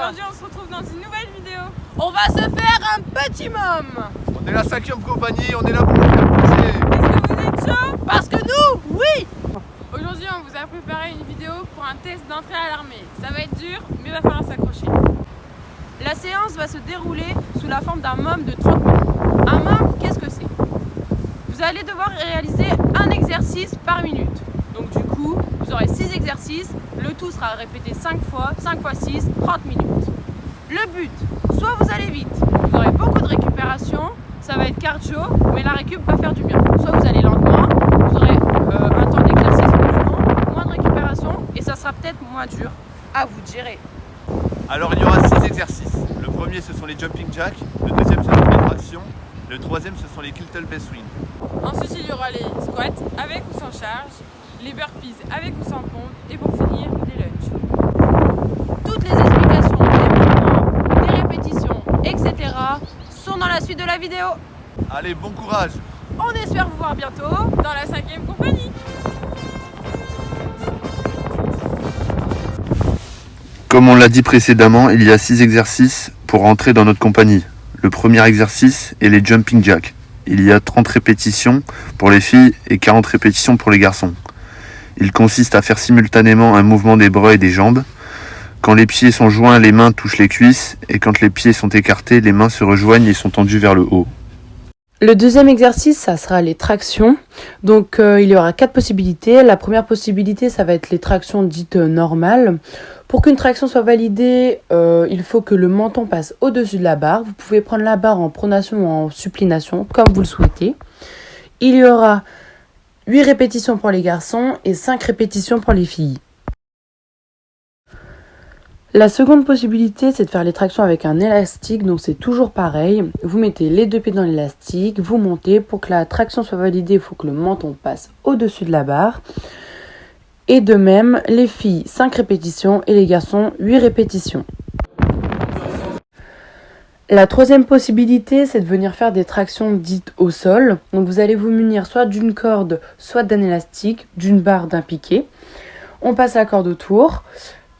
Aujourd'hui, on se retrouve dans une nouvelle vidéo. On va se faire un petit môme. On est la 5e compagnie, on est là pour vous faire plaisir. Est-ce que vous êtes chaud? Parce que nous, oui. Aujourd'hui, on vous a préparé une vidéo pour un test d'entrée à l'armée. Ça va être dur, mais il va falloir s'accrocher. La séance va se dérouler sous la forme d'un môme de 30 minutes. Un môme, qu'est-ce que c'est? Vous allez devoir réaliser un exercice par minute. Donc du coup, vous aurez 6 exercices. Le tout sera répété 5 fois, 5 fois 6, 30 minutes. Le but, soit vous allez vite, vous aurez beaucoup de récupération, ça va être cardio, mais la récup va faire du bien. Soit vous allez lentement, vous aurez un temps d'exercice plus long, moins de récupération, et ça sera peut-être moins dur. À vous de gérer. Alors il y aura 6 exercices. Le premier ce sont les jumping jacks, le deuxième ce sont les tractions, le troisième ce sont les kettlebell swing. Ensuite, il y aura les squats avec ou sans charge, les burpees avec ou sans pompe, et pour finir, les lunges. Toutes les explications, des mouvements, des répétitions, etc. sont dans la suite de la vidéo. Allez, bon courage. On espère vous voir bientôt dans la 5e compagnie. Comme on l'a dit précédemment, il y a 6 exercices pour rentrer dans notre compagnie. Le premier exercice est les jumping jacks. Il y a 30 répétitions pour les filles et 40 répétitions pour les garçons. Il consiste à faire simultanément un mouvement des bras et des jambes. Quand les pieds sont joints, les mains touchent les cuisses, et quand les pieds sont écartés, les mains se rejoignent et sont tendues vers le haut. Le deuxième exercice, ça sera les tractions. Donc il y aura 4 possibilités. La première possibilité, ça va être les tractions dites normales. Pour qu'une traction soit validée, il faut que le menton passe au-dessus de la barre. Vous pouvez prendre la barre en pronation ou en supination, comme vous le souhaitez. Il y aura 8 répétitions pour les garçons et 5 répétitions pour les filles. La seconde possibilité, c'est de faire les tractions avec un élastique, donc c'est toujours pareil. Vous mettez les 2 pieds dans l'élastique, vous montez. Pour que la traction soit validée, il faut que le menton passe au-dessus de la barre. Et de même, les filles, 5 répétitions et les garçons, 8 répétitions. La troisième possibilité, c'est de venir faire des tractions dites au sol. Donc vous allez vous munir soit d'une corde, soit d'un élastique, d'une barre, d'un piquet. On passe la corde autour.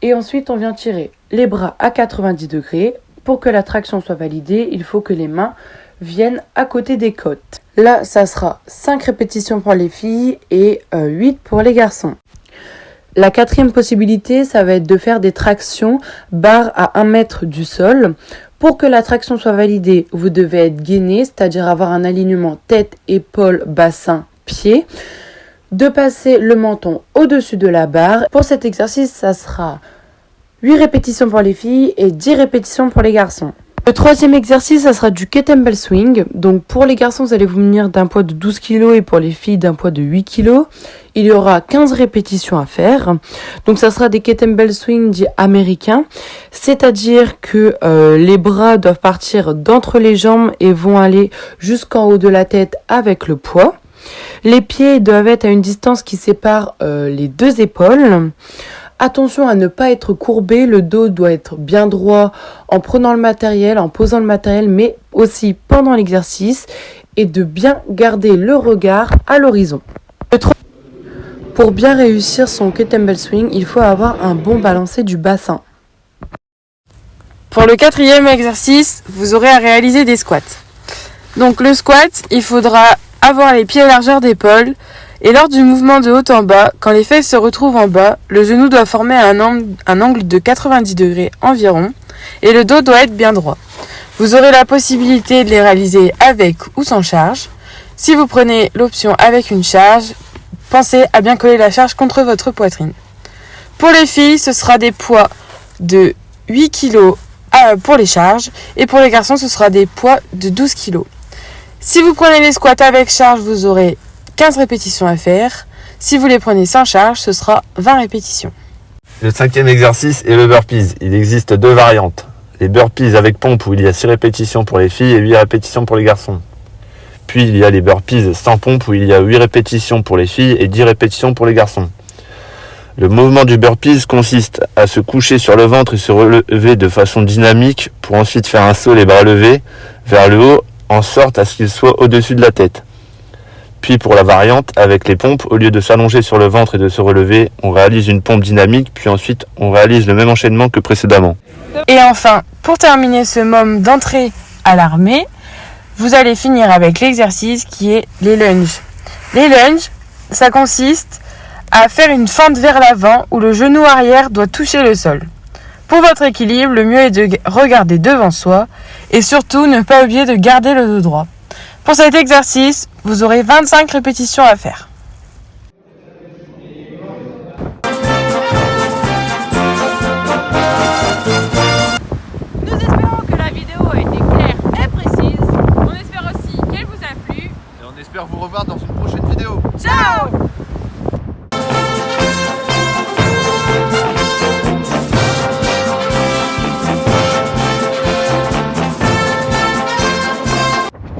Et ensuite, on vient tirer les bras à 90 degrés. Pour que la traction soit validée, il faut que les mains viennent à côté des côtes. Là, ça sera 5 répétitions pour les filles et 8 pour les garçons. La quatrième possibilité, ça va être de faire des tractions barre à 1 mètre du sol. Pour que la traction soit validée, vous devez être gainé, c'est-à-dire avoir un alignement tête, épaule, bassin, pied. De passer le menton au-dessus de la barre. Pour cet exercice, ça sera 8 répétitions pour les filles et 10 répétitions pour les garçons. Le troisième exercice, ça sera du kettlebell swing. Donc pour les garçons, vous allez vous munir d'un poids de 12 kg et pour les filles d'un poids de 8 kg. Il y aura 15 répétitions à faire. Donc ça sera des kettlebell swing dits américains. C'est-à-dire que les bras doivent partir d'entre les jambes et vont aller jusqu'en haut de la tête avec le poids. Les pieds doivent être à une distance qui sépare les 2 épaules. Attention à ne pas être courbé, le dos doit être bien droit en prenant le matériel, en posant le matériel, mais aussi pendant l'exercice et de bien garder le regard à l'horizon. Pour bien réussir son kettlebell swing, il faut avoir un bon balancé du bassin. Pour le 4e exercice, vous aurez à réaliser des squats. Donc le squat, il faudra avoir les pieds à largeur d'épaule. Et lors du mouvement de haut en bas, quand les fesses se retrouvent en bas, le genou doit former un angle de 90 degrés environ et le dos doit être bien droit. Vous aurez la possibilité de les réaliser avec ou sans charge. Si vous prenez l'option avec une charge, pensez à bien coller la charge contre votre poitrine. Pour les filles, ce sera des poids de 8 kg pour les charges et pour les garçons, ce sera des poids de 12 kg. Si vous prenez les squats avec charge, vous aurez 15 répétitions à faire. Si vous les prenez sans charge, ce sera 20 répétitions. Le 5e exercice est le burpees. Il existe 2 variantes. Les burpees avec pompe où il y a 6 répétitions pour les filles et 8 répétitions pour les garçons. Puis il y a les burpees sans pompe où il y a 8 répétitions pour les filles et 10 répétitions pour les garçons. Le mouvement du burpees consiste à se coucher sur le ventre et se relever de façon dynamique pour ensuite faire un saut les bras levés vers le haut en sorte à ce qu'il soit au-dessus de la tête. Puis pour la variante, avec les pompes, au lieu de s'allonger sur le ventre et de se relever, on réalise une pompe dynamique, puis ensuite on réalise le même enchaînement que précédemment. Et enfin, pour terminer ce moment d'entrée à l'armée, vous allez finir avec l'exercice qui est les lunges. Les lunges, ça consiste à faire une fente vers l'avant où le genou arrière doit toucher le sol. Pour votre équilibre, le mieux est de regarder devant soi et surtout ne pas oublier de garder le dos droit. Pour cet exercice, vous aurez 25 répétitions à faire.